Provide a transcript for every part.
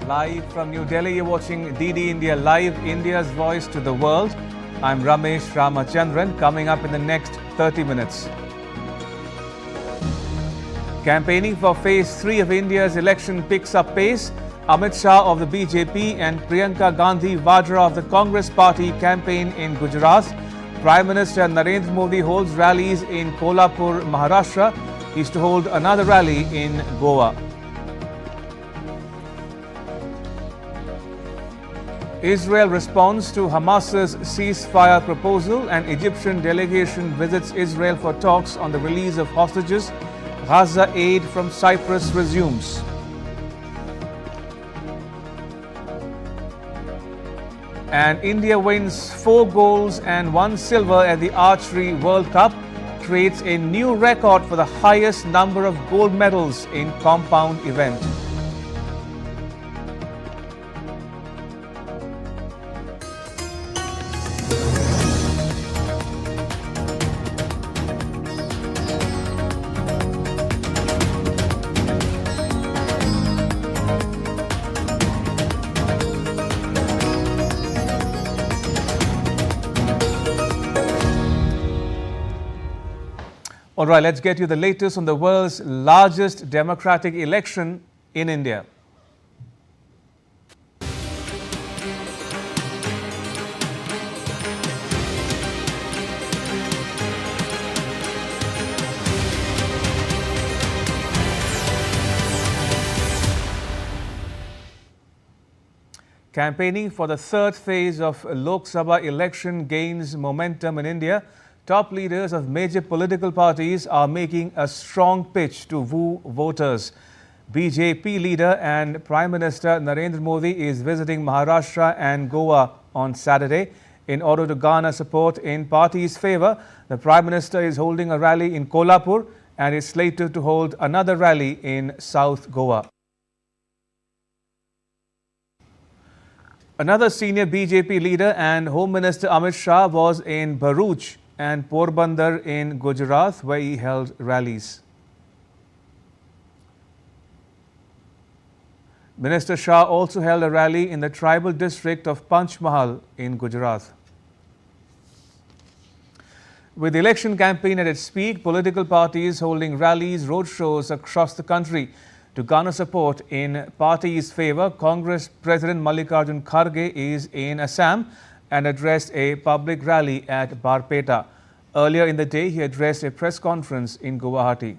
Live from New Delhi, you're watching DD India Live, India's voice to the world. I'm Ramesh Ramachandran, coming up in the next 30 minutes. Campaigning for Phase 3 of India's election picks up pace. Amit Shah of the BJP and Priyanka Gandhi Vadra of the Congress Party campaign in Gujarat. Prime Minister Narendra Modi holds rallies in Kolhapur, Maharashtra. He's to hold another rally in Goa. Israel responds to Hamas's ceasefire proposal. An Egyptian delegation visits Israel for talks on the release of hostages. Gaza aid from Cyprus resumes. And India wins 4 golds and 1 silver at the Archery World Cup, creates a new record for the highest number of gold medals in compound event. All right, let's get you the latest on the world's largest democratic election in India. Campaigning for the third phase of Lok Sabha election gains momentum in India. Top leaders of major political parties are making a strong pitch to woo voters. BJP leader and Prime Minister Narendra Modi is visiting Maharashtra and Goa on Saturday. In order to garner support in party's favour, the Prime Minister is holding a rally in Kolhapur and is slated to hold another rally in South Goa. Another senior BJP leader and Home Minister Amit Shah was in Bharuch and Porbandar in Gujarat, where he held rallies. Minister Shah also held a rally in the tribal district of Panchmahal in Gujarat. With the election campaign at its peak, political parties holding rallies, roadshows across the country to garner support in party's favour. Congress President Mallikarjun Kharge is in Assam and addressed a public rally at Barpeta. Earlier in the day, he addressed a press conference in Guwahati.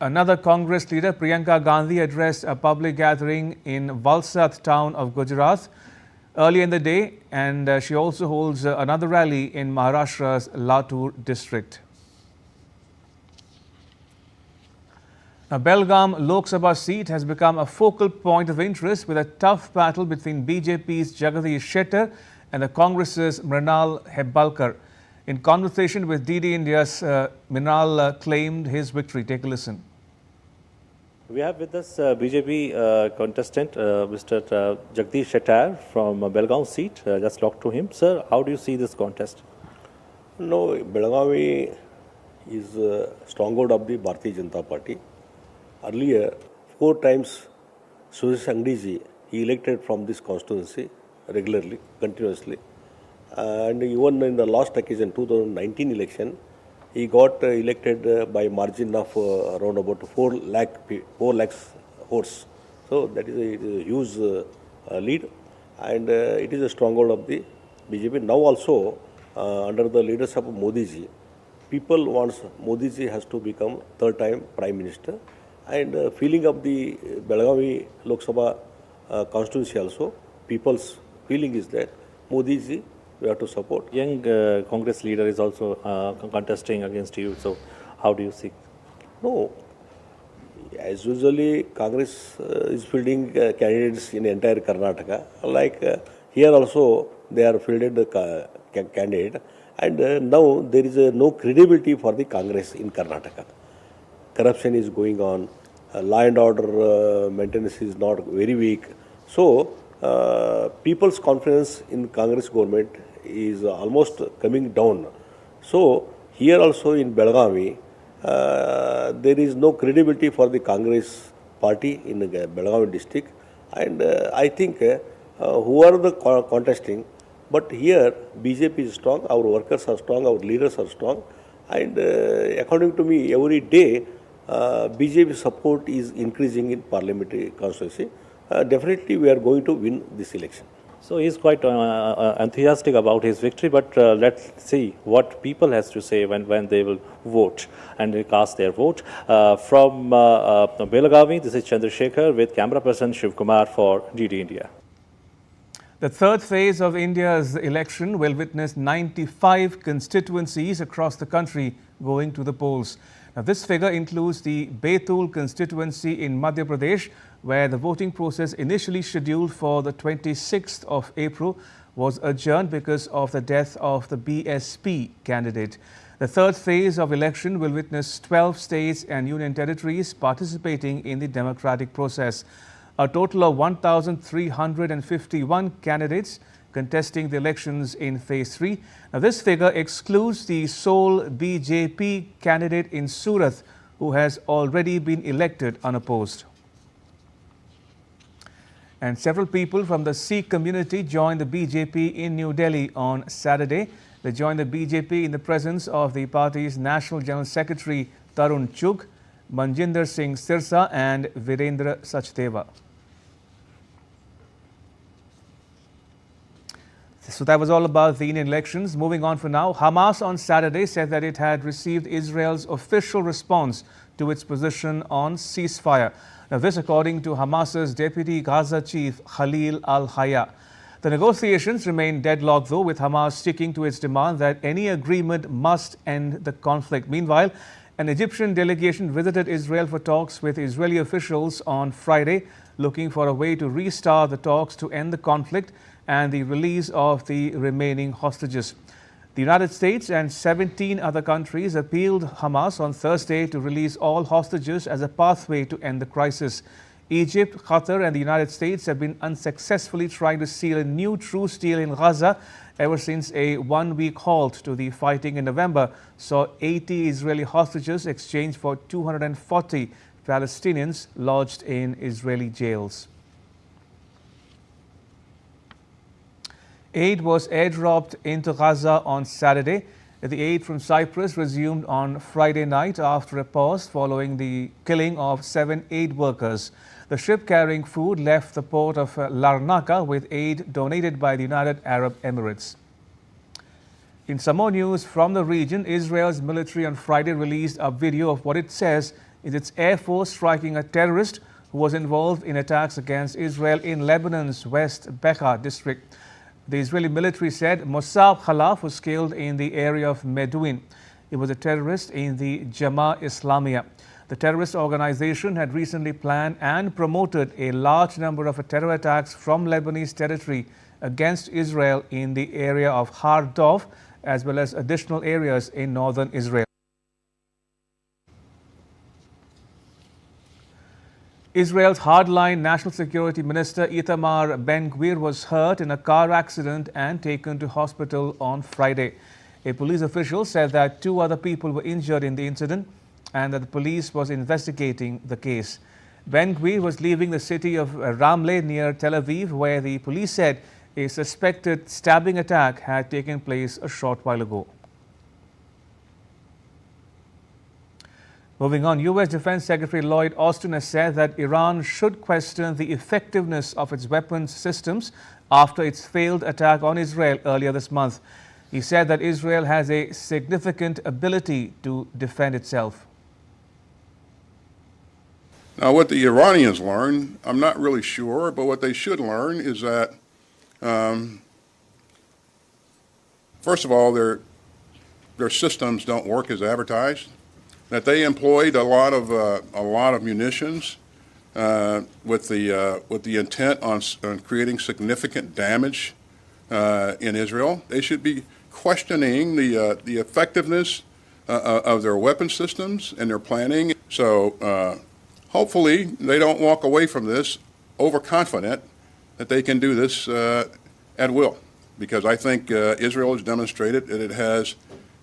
Another Congress leader, Priyanka Gandhi, addressed a public gathering in Valsad town of Gujarat earlier in the day, and she also holds another rally in Maharashtra's Latur district. Now, Belgaum Lok Sabha seat has become a focal point of interest with a tough battle between BJP's Jagadish Shettar and the Congress's Mrinal Hebbalkar. In conversation with DD India's Mrinal claimed his victory. Take a listen. We have with us BJP contestant Mr. Jagadish Shettar from Belgaum seat. Just talk to him. Sir, how do you see this contest? No, Belgaum is a stronghold of the Bharatiya Janata Party. Earlier, 4 times Suresh Angadi he elected from this constituency regularly, continuously. And even in the last occasion, 2019 election, he got elected by margin of around about 4 lakhs votes. So that is a huge lead, and it is a stronghold of the BJP. Now also, under the leadership of Modi ji, people wants Modi ji has to become 3rd time Prime Minister. And feeling of the Belgaum Lok Sabha constituency also, people's feeling is that Modi ji we have to support. Young Congress leader is also contesting against you. So how do you see? No, as usually Congress is fielding candidates in entire Karnataka. Like here also they are fielded the candidate, and now there is no credibility for the Congress in Karnataka. Corruption is going on. Law and order maintenance is not very weak. So, people's confidence in Congress government is almost coming down. So, here also in Belgaum, there is no credibility for the Congress party in the Belgaum district, and I think who are the contesting, but here BJP is strong, our workers are strong, our leaders are strong, and according to me, every day BJP support is increasing in parliamentary constituency. Definitely we are going to win this election. So he's quite enthusiastic about his victory, but let's see what people has to say when they will vote and they cast their vote. From Belagavi, this is Chandrasekhar with camera person Shiv Kumar for DD India. The third phase of India's election will witness 95 constituencies across the country going to the polls. Now, this figure includes the Betul constituency in Madhya Pradesh, where the voting process initially scheduled for the 26th of April was adjourned because of the death of the BSP candidate. The third phase of election will witness 12 states and union territories participating in the democratic process. A total of 1,351 candidates contesting the elections in Phase 3. Now, this figure excludes the sole BJP candidate in Surat, who has already been elected unopposed. And several people from the Sikh community joined the BJP in New Delhi on Saturday. They joined the BJP in the presence of the party's National General Secretary Tarun Chugh, Manjinder Singh Sirsa and Virendra Sachdeva. So that was all about the Indian elections. Moving on for now, Hamas on Saturday said that it had received Israel's official response to its position on ceasefire. Now, this according to Hamas's deputy Gaza chief Khalil al-Hayya. The negotiations remain deadlocked, though, with Hamas sticking to its demand that any agreement must end the conflict. Meanwhile, an Egyptian delegation visited Israel for talks with Israeli officials on Friday, looking for a way to restart the talks to end the conflict and the release of the remaining hostages. The United States and 17 other countries appealed Hamas on Thursday to release all hostages as a pathway to end the crisis. Egypt, Qatar and the United States have been unsuccessfully trying to seal a new truce deal in Gaza ever since a one-week halt to the fighting in November saw 80 Israeli hostages exchanged for 240 Palestinians lodged in Israeli jails. Aid was airdropped into Gaza on Saturday. The aid from Cyprus resumed on Friday night after a pause following the killing of 7 aid workers. The ship carrying food left the port of Larnaca with aid donated by the United Arab Emirates. In some more news from the region, Israel's military on Friday released a video of what it says is its air force striking a terrorist who was involved in attacks against Israel in Lebanon's West Bekaa district. The Israeli military said Mossab Khalaf was killed in the area of Medouin. He was a terrorist in the Jamaat Islamiyah. The terrorist organization had recently planned and promoted a large number of terror attacks from Lebanese territory against Israel in the area of Har Dov, as well as additional areas in northern Israel. Israel's hardline National Security Minister Itamar Ben-Gvir was hurt in a car accident and taken to hospital on Friday. A police official said that 2 other people were injured in the incident and that the police was investigating the case. Ben-Gvir was leaving the city of Ramleh near Tel Aviv, where the police said a suspected stabbing attack had taken place a short while ago. Moving on, U.S. Defense Secretary Lloyd Austin has said that Iran should question the effectiveness of its weapons systems after its failed attack on Israel earlier this month. He said that Israel has a significant ability to defend itself. Now, what the Iranians learn, I'm not really sure, but what they should learn is that, first of all, their systems don't work as advertised. That they employed a lot of munitions with the intent on creating significant damage in Israel. They should be questioning the effectiveness of their weapon systems and their planning. So hopefully they don't walk away from this overconfident that they can do this at will, because I think Israel has demonstrated that it has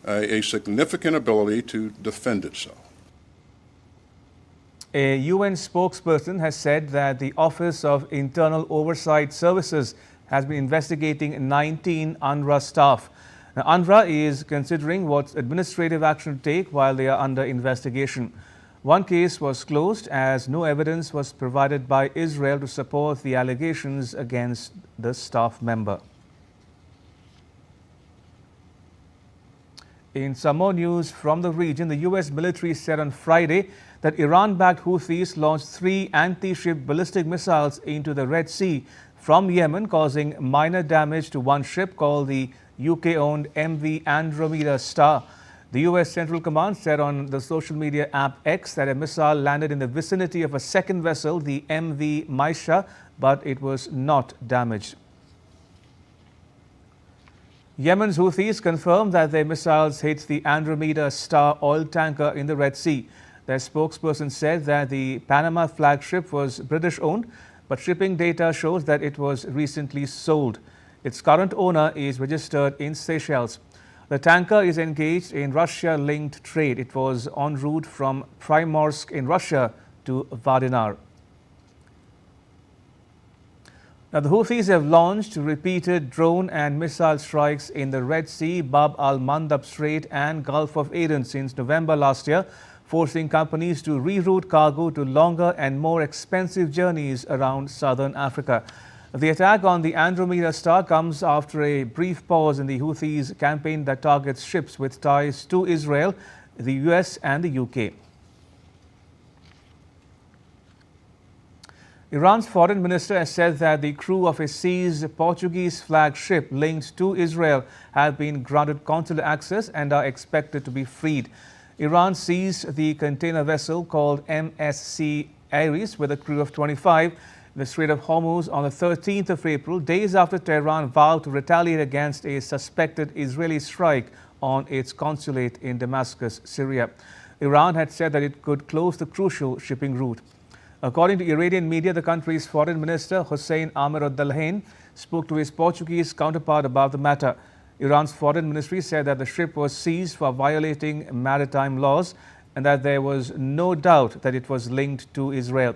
a significant ability to defend itself. A UN spokesperson has said that the Office of Internal Oversight Services has been investigating 19 UNRWA staff. Now, UNRWA is considering what administrative action to take while they are under investigation. One case was closed as no evidence was provided by Israel to support the allegations against the staff member. In some more news from the region, the US military said on Friday that Iran-backed Houthis launched 3 anti-ship ballistic missiles into the Red Sea from Yemen, causing minor damage to one ship called the UK-owned MV Andromeda Star. The US Central Command said on the social media app X that a missile landed in the vicinity of a second vessel, the MV Maisha, but it was not damaged. Yemen's Houthis confirmed that their missiles hit the Andromeda Star oil tanker in the Red Sea. Their spokesperson said that the Panama flagship was British-owned, but shipping data shows that it was recently sold. Its current owner is registered in Seychelles. The tanker is engaged in Russia-linked trade. It was en route from Primorsk in Russia to Vadinar. Now, the Houthis have launched repeated drone and missile strikes in the Red Sea, Bab al-Mandab Strait and Gulf of Aden since November last year, forcing companies to reroute cargo to longer and more expensive journeys around southern Africa. The attack on the Andromeda Star comes after a brief pause in the Houthis' campaign that targets ships with ties to Israel, the US and the UK. Iran's foreign minister has said that the crew of a seized Portuguese flag ship linked to Israel have been granted consular access and are expected to be freed. Iran seized the container vessel called MSC Ares with a crew of 25 in the Strait of Hormuz on the 13th of April, days after Tehran vowed to retaliate against a suspected Israeli strike on its consulate in Damascus, Syria. Iran had said that it could close the crucial shipping route. According to Iranian media, the country's foreign minister, Hossein Amir-Abdollahian, spoke to his Portuguese counterpart about the matter. Iran's foreign ministry said that the ship was seized for violating maritime laws and that there was no doubt that it was linked to Israel.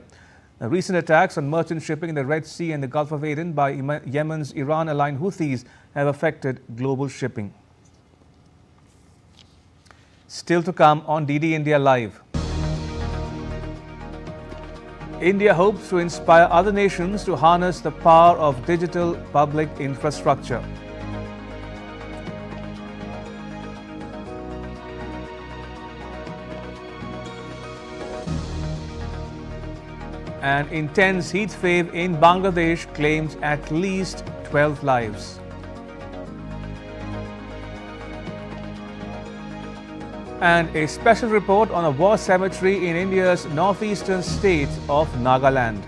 Recent attacks on merchant shipping in the Red Sea and the Gulf of Aden by Yemen's Iran-aligned Houthis have affected global shipping. Still to come on DD India Live. India hopes to inspire other nations to harness the power of digital public infrastructure. An intense heat wave in Bangladesh claims at least 12 lives. And a special report on a war cemetery in India's northeastern state of Nagaland.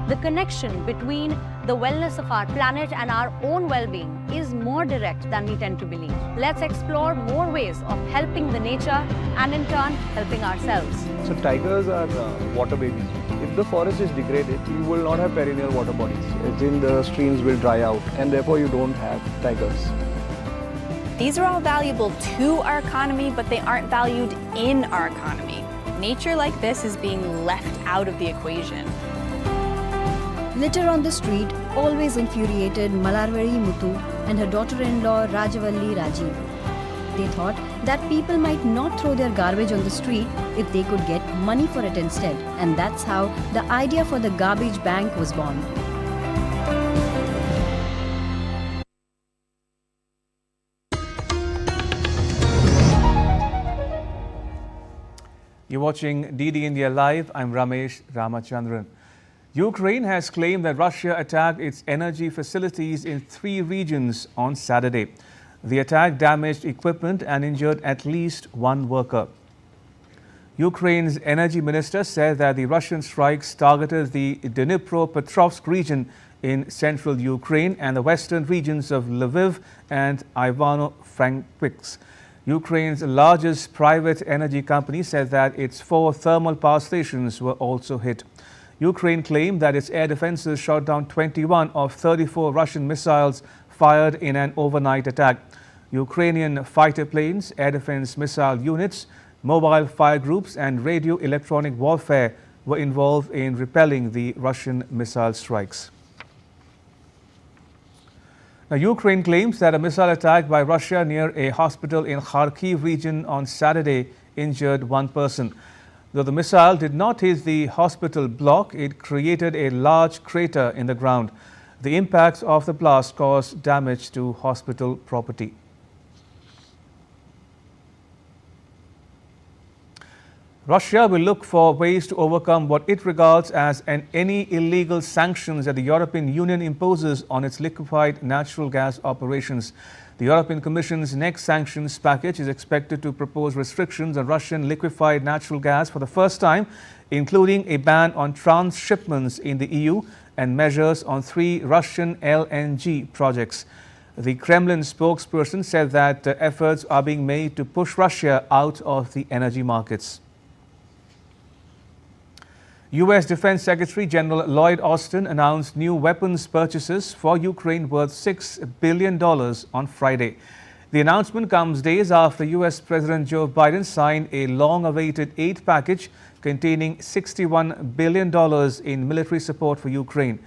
The connection between the wellness of our planet and our own well-being is more direct than we tend to believe. Let's explore more ways of helping the nature and in turn helping ourselves. So tigers are water babies. If the forest is degraded, you will not have perennial water bodies. As in, the streams will dry out and therefore you don't have tigers. These are all valuable to our economy, but they aren't valued in our economy. Nature like this is being left out of the equation. Litter on the street always infuriated Malarvari Muthu and her daughter-in-law Rajavalli Rajiv. They thought that people might not throw their garbage on the street if they could get money for it instead. And that's how the idea for the garbage bank was born. You're watching DD India Live. I'm Ramesh Ramachandran. Ukraine has claimed that Russia attacked its energy facilities in 3 regions on Saturday. The attack damaged equipment and injured at least 1 worker. Ukraine's energy minister said that the Russian strikes targeted the Dnipropetrovsk region in central Ukraine and the western regions of Lviv and Ivano-Frankivsk. Ukraine's largest private energy company said that its 4 thermal power stations were also hit. Ukraine claimed that its air defenses shot down 21 of 34 Russian missiles fired in an overnight attack. Ukrainian fighter planes, air defense missile units, mobile fire groups and radio electronic warfare were involved in repelling the Russian missile strikes. Now, Ukraine claims that a missile attack by Russia near a hospital in Kharkiv region on Saturday injured one person. Though the missile did not hit the hospital block, it created a large crater in the ground. The impact of the blast caused damage to hospital property. Russia will look for ways to overcome what it regards as any illegal sanctions that the European Union imposes on its liquefied natural gas operations. The European Commission's next sanctions package is expected to propose restrictions on Russian liquefied natural gas for the first time, including a ban on transshipments in the EU and measures on 3 Russian LNG projects. The Kremlin spokesperson said that efforts are being made to push Russia out of the energy markets. U.S. Defense Secretary General Lloyd Austin announced new weapons purchases for Ukraine worth $6 billion on Friday. The announcement comes days after U.S. President Joe Biden signed a long-awaited aid package containing $61 billion in military support for Ukraine.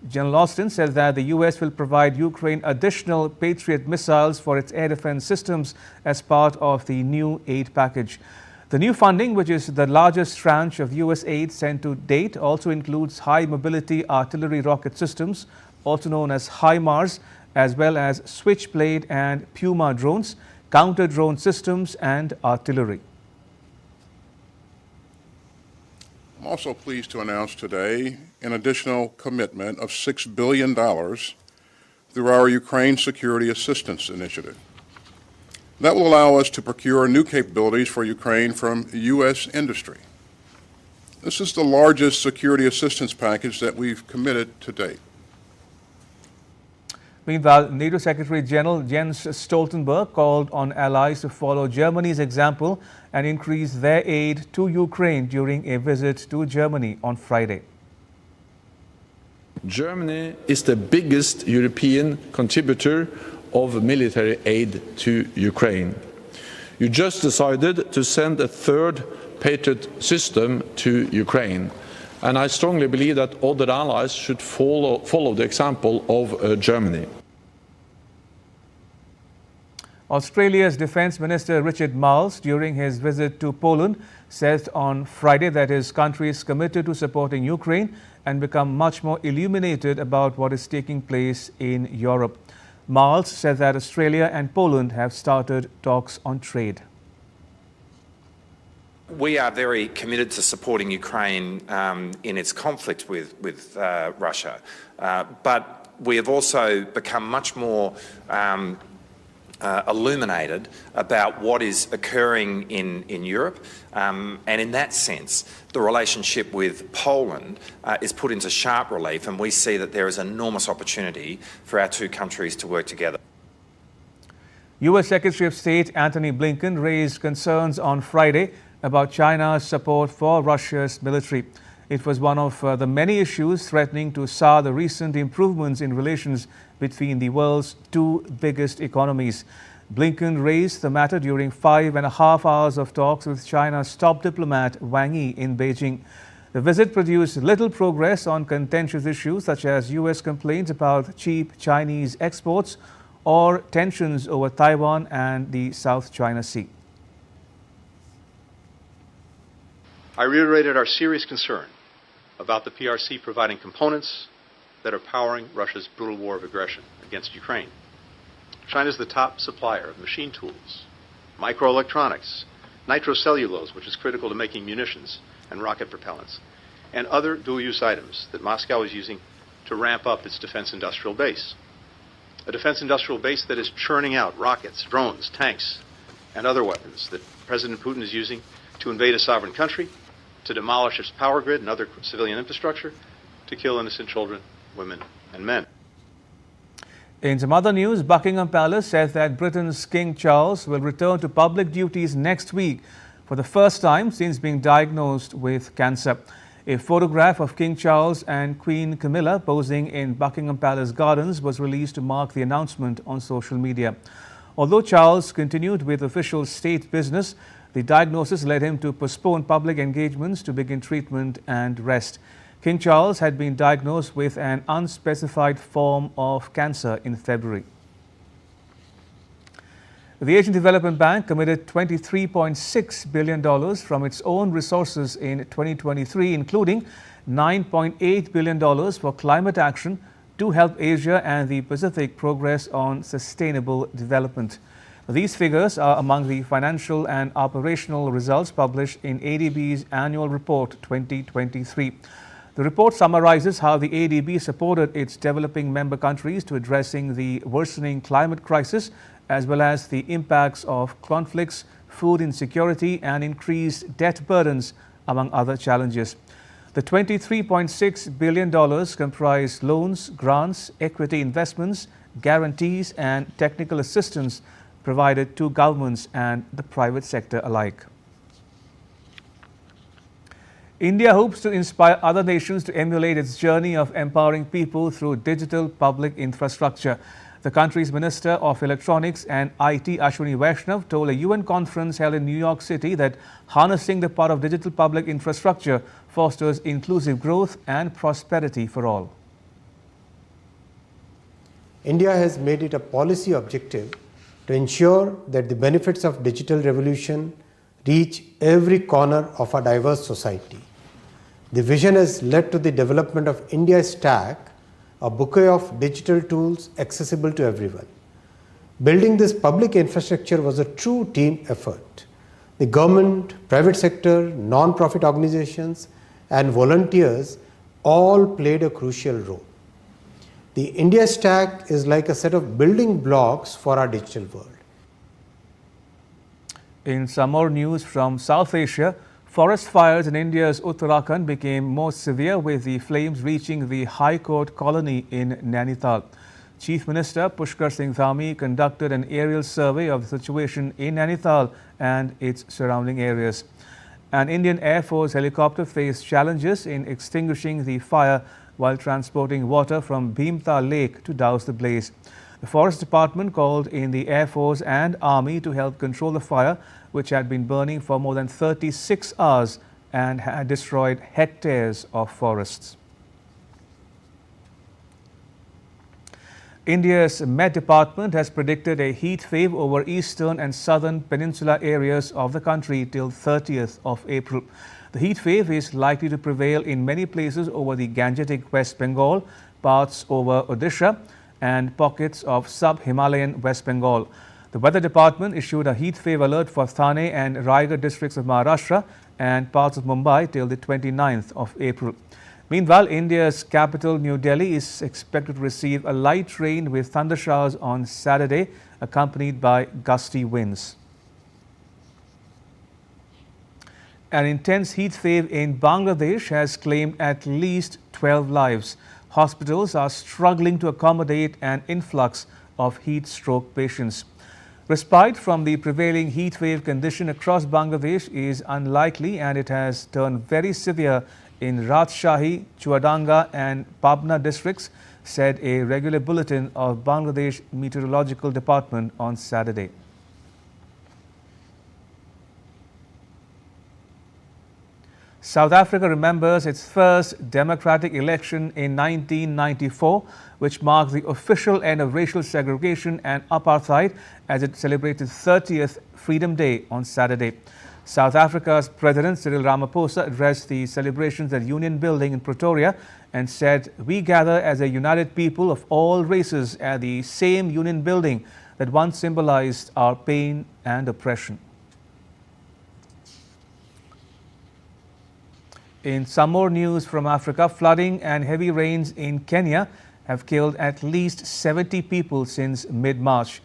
General Austin said that the U.S. will provide Ukraine additional Patriot missiles for its air defense systems as part of the new aid package. The new funding, which is the largest tranche of U.S. aid sent to date, also includes high-mobility artillery rocket systems, also known as HIMARS, as well as Switchblade and Puma drones, counter-drone systems and artillery. I'm also pleased to announce today an additional commitment of $6 billion through our Ukraine Security Assistance Initiative. That will allow us to procure new capabilities for Ukraine from U.S. industry. This is the largest security assistance package that we've committed to date. Meanwhile, NATO Secretary General Jens Stoltenberg called on allies to follow Germany's example and increase their aid to Ukraine during a visit to Germany on Friday. Germany is the biggest European contributor of military aid to Ukraine. You just decided to send a 3rd Patriot system to Ukraine, and I strongly believe that other allies should follow the example of Germany. Australia's Defence Minister Richard Marles, during his visit to Poland, said on Friday that his country is committed to supporting Ukraine and become much more illuminated about what is taking place in Europe. Marles said that Australia and Poland have started talks on trade. We are very committed to supporting Ukraine in its conflict with Russia, but we have also become much more illuminated about what is occurring in Europe, and in that sense the relationship with Poland is put into sharp relief, and we see that there is enormous opportunity for our two countries to work together. U.S. Secretary of State Antony Blinken raised concerns on Friday about China's support for Russia's military. It was one of the many issues threatening to sour the recent improvements in relations between the world's 2 biggest economies. Blinken raised the matter during 5.5 hours of talks with China's top diplomat Wang Yi in Beijing. The visit produced little progress on contentious issues such as U.S. complaints about cheap Chinese exports or tensions over Taiwan and the South China Sea. I reiterated our serious concern about the PRC providing components that are powering Russia's brutal war of aggression against Ukraine. China is the top supplier of machine tools, microelectronics, nitrocellulose, which is critical to making munitions and rocket propellants, and other dual-use items that Moscow is using to ramp up its defense industrial base. A defense industrial base that is churning out rockets, drones, tanks, and other weapons that President Putin is using to invade a sovereign country, to demolish its power grid and other civilian infrastructure, to kill innocent children, women, and men. In some other news, Buckingham Palace says that Britain's King Charles will return to public duties next week for the first time since being diagnosed with cancer. A photograph of King Charles and Queen Camilla posing in Buckingham Palace Gardens was released to mark the announcement on social media. Although Charles continued with official state business, the diagnosis led him to postpone public engagements to begin treatment and rest. King Charles had been diagnosed with an unspecified form of cancer in February. The Asian Development Bank committed $23.6 billion from its own resources in 2023, including $9.8 billion for climate action to help Asia and the Pacific progress on sustainable development. These figures are among the financial and operational results published in ADB's annual report 2023. The report summarizes how the ADB supported its developing member countries to addressing the worsening climate crisis, as well as the impacts of conflicts, food insecurity, and increased debt burdens, among other challenges. The $23.6 billion comprise loans, grants, equity investments, guarantees, and technical assistance provided to governments and the private sector alike. India hopes to inspire other nations to emulate its journey of empowering people through digital public infrastructure. The country's Minister of Electronics and IT, Ashwini Vaishnav, told a UN conference held in New York City that harnessing the power of digital public infrastructure fosters inclusive growth and prosperity for all. India has made it a policy objective to ensure that the benefits of digital revolution reach every corner of our diverse society. The vision has led to the development of India Stack, a bouquet of digital tools accessible to everyone. Building this public infrastructure was a true team effort. The government, private sector, non-profit organizations, and volunteers all played a crucial role. The India Stack is like a set of building blocks for our digital world. In some more news from South Asia, forest fires in India's Uttarakhand became more severe, with the flames reaching the High Court colony in Nainital. Chief Minister Pushkar Singh Dhami conducted an aerial survey of the situation in Nainital and its surrounding areas. An Indian Air Force helicopter faced challenges in extinguishing the fire while transporting water from Bhimta Lake to douse the blaze. The Forest Department called in the Air Force and Army to help control the fire, which had been burning for more than 36 hours and had destroyed hectares of forests. India's Met Department has predicted a heat wave over eastern and southern peninsula areas of the country till 30th of April. The heat wave is likely to prevail in many places over the Gangetic West Bengal, parts over Odisha, and pockets of sub-Himalayan West Bengal. The Weather Department issued a heat wave alert for Thane and Raigad districts of Maharashtra and parts of Mumbai till the 29th of April. Meanwhile, India's capital, New Delhi, is expected to receive a light rain with thunder showers on Saturday, accompanied by gusty winds. An intense heat wave in Bangladesh has claimed at least 12 lives. Hospitals are struggling to accommodate an influx of heat stroke patients. Respite from the prevailing heat wave condition across Bangladesh is unlikely, and it has turned very severe in Rajshahi, Chuadanga and Pabna districts, said a regular bulletin of Bangladesh Meteorological Department on Saturday. South Africa remembers its first democratic election in 1994, which marked the official end of racial segregation and apartheid as it celebrated 30th Freedom Day on Saturday. South Africa's President Cyril Ramaphosa addressed the celebrations at Union Building in Pretoria and said, "We gather as a united people of all races at the same Union Building that once symbolized our pain and oppression." In some more news from Africa, flooding and heavy rains in Kenya have killed at least 70 people since mid-March.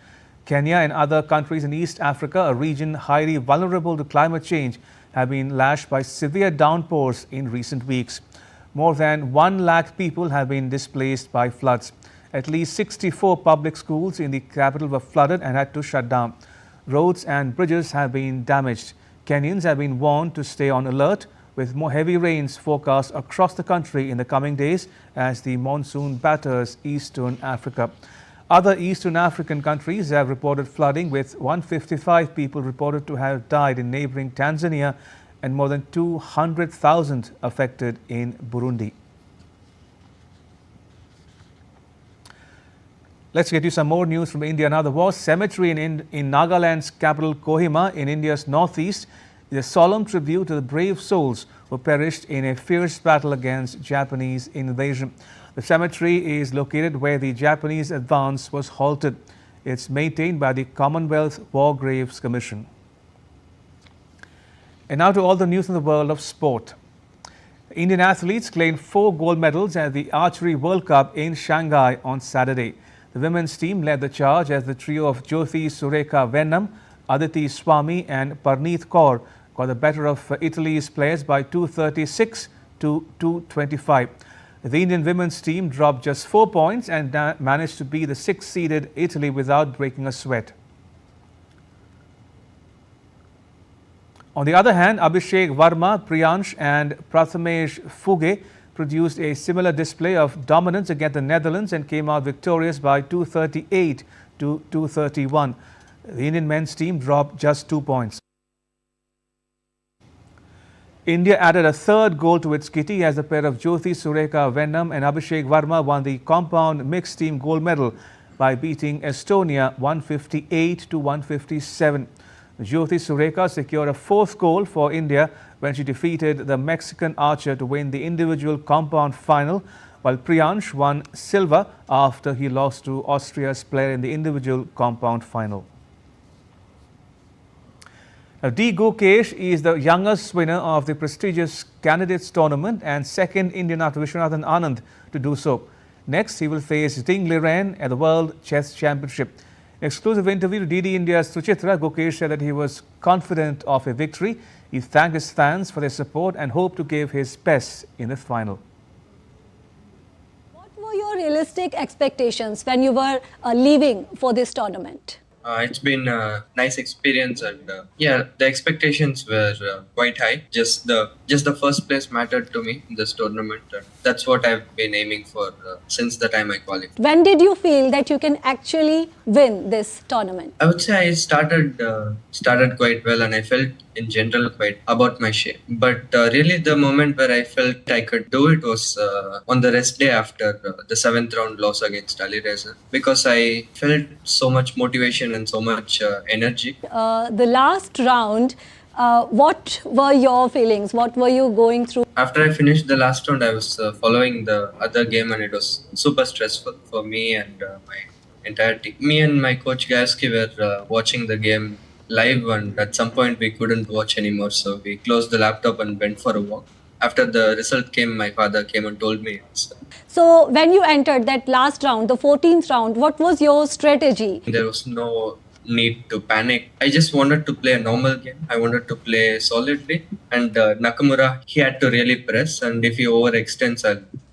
Kenya and other countries in East Africa, a region highly vulnerable to climate change, have been lashed by severe downpours in recent weeks. More than 1 lakh people have been displaced by floods. At least 64 public schools in the capital were flooded and had to shut down. Roads and bridges have been damaged. Kenyans have been warned to stay on alert, with more heavy rains forecast across the country in the coming days as the monsoon batters eastern Africa. Other Eastern African countries have reported flooding, with 155 people reported to have died in neighboring Tanzania and more than 200,000 affected in Burundi. Let's get you some more news from India now. The war cemetery in Nagaland's capital Kohima in India's northeast is a solemn tribute to the brave souls who perished in a fierce battle against Japanese invasion. The cemetery is located where the Japanese advance was halted. It's maintained by the Commonwealth War Graves Commission. And now to all the news in the world of sport. Indian athletes claimed 4 gold medals at the Archery World Cup in Shanghai on Saturday. The women's team led the charge as the trio of Jyoti Sureka Vennam, Aditi Swami and Parneet Kaur got the better of Italy's players by 236 to 225. The Indian women's team dropped just 4 points and managed to beat the 6th-seeded Italy without breaking a sweat. On the other hand, Abhishek Varma, Priyansh and Prathamesh Fuge produced a similar display of dominance against the Netherlands and came out victorious by 238 to 231. The Indian men's team dropped just 2 points. India added a 3rd goal to its kitty as the pair of Jyoti Sureka Vennam and Abhishek Varma won the compound mixed team gold medal by beating Estonia 158 to 157. Jyoti Sureka secured a 4th goal for India when she defeated the Mexican archer to win the individual compound final, while Priyansh won silver after he lost to Austria's player in the individual compound final. Now, D. Gukesh is the youngest winner of the prestigious Candidates Tournament and 2nd Indian after Vishwanathan Anand to do so. Next, he will face Ding Liren at the World Chess Championship. In an exclusive interview to DD India's Suchitra, Gukesh said that he was confident of a victory. He thanked his fans for their support and hoped to give his best in the final. What were your realistic expectations when you were leaving for this tournament? It's been a nice experience, and yeah, the expectations were quite high. Just the first place mattered to me in this tournament, and that's what I've been aiming for since the time I qualified. When did you feel that you can actually win this tournament? I would say I started quite well, and I felt in general quite about my shape. But really, the moment where I felt I could do it was on the rest day after the 7th round loss against Ali Reza, because I felt so much motivation and so much energy. The last round, what were your feelings? What were you going through? After I finished the last round, I was following the other game, and it was super stressful for me and my entire team. Me and my coach Gayaski were watching the game live, and at some point we couldn't watch anymore, so we closed the laptop and went for a walk. After the result came, my father came and told me. So when you entered that last round, the 14th round, what was your strategy? There was no need to panic. I just wanted to play a normal game. I wanted to play solidly, and Nakamura, he had to really press, and if he overextends,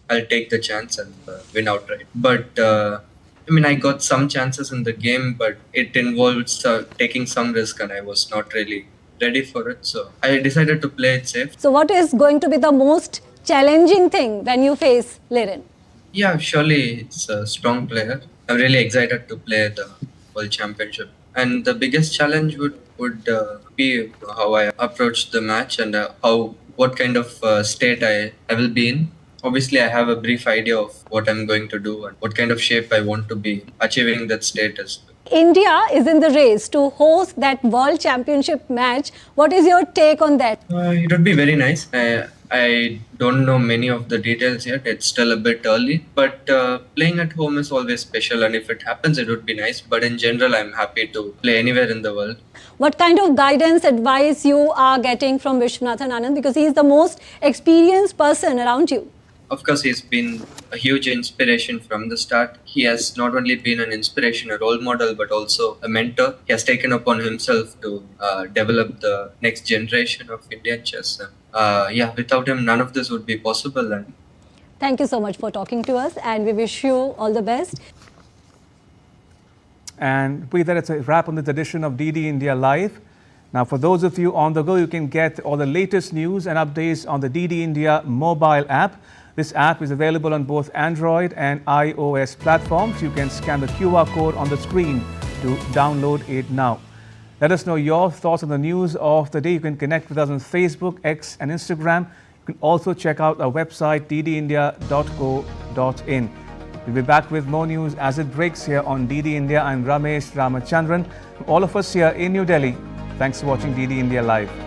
I'll take the chance and win outright. But I got some chances in the game, but it involves taking some risk, and I was not really ready for it. So I decided to play it safe. So what is going to be the most challenging thing when you face Liren? Yeah, surely it's a strong player. I'm really excited to play the World Championship. And the biggest challenge would be how I approach the match and what kind of state I will be in. Obviously, I have a brief idea of what I'm going to do and what kind of shape I want to be achieving that status. India is in the race to host that World Championship match. What is your take on that? It would be very nice. I don't know many of the details yet. It's still a bit early. But playing at home is always special. And if it happens, it would be nice. But in general, I'm happy to play anywhere in the world. What kind of guidance, advice you are getting from Vishwanathan Anand? Because he is the most experienced person around you. Of course, he's been a huge inspiration from the start. He has not only been an inspiration, a role model, but also a mentor. He has taken upon himself to develop the next generation of Indian chess. Without him, none of this would be possible. And thank you so much for talking to us, and we wish you all the best. And with that, it's a wrap on this edition of DD India Live. Now, for those of you on the go, you can get all the latest news and updates on the DD India mobile app. This app is available on both Android and iOS platforms. You can scan the QR code on the screen to download it now. Let us know your thoughts on the news of the day. You can connect with us on Facebook, X and Instagram. You can also check out our website ddindia.co.in. We'll be back with more news as it breaks here on DD India. I'm Ramesh Ramachandran. All of us here in New Delhi, thanks for watching DD India Live.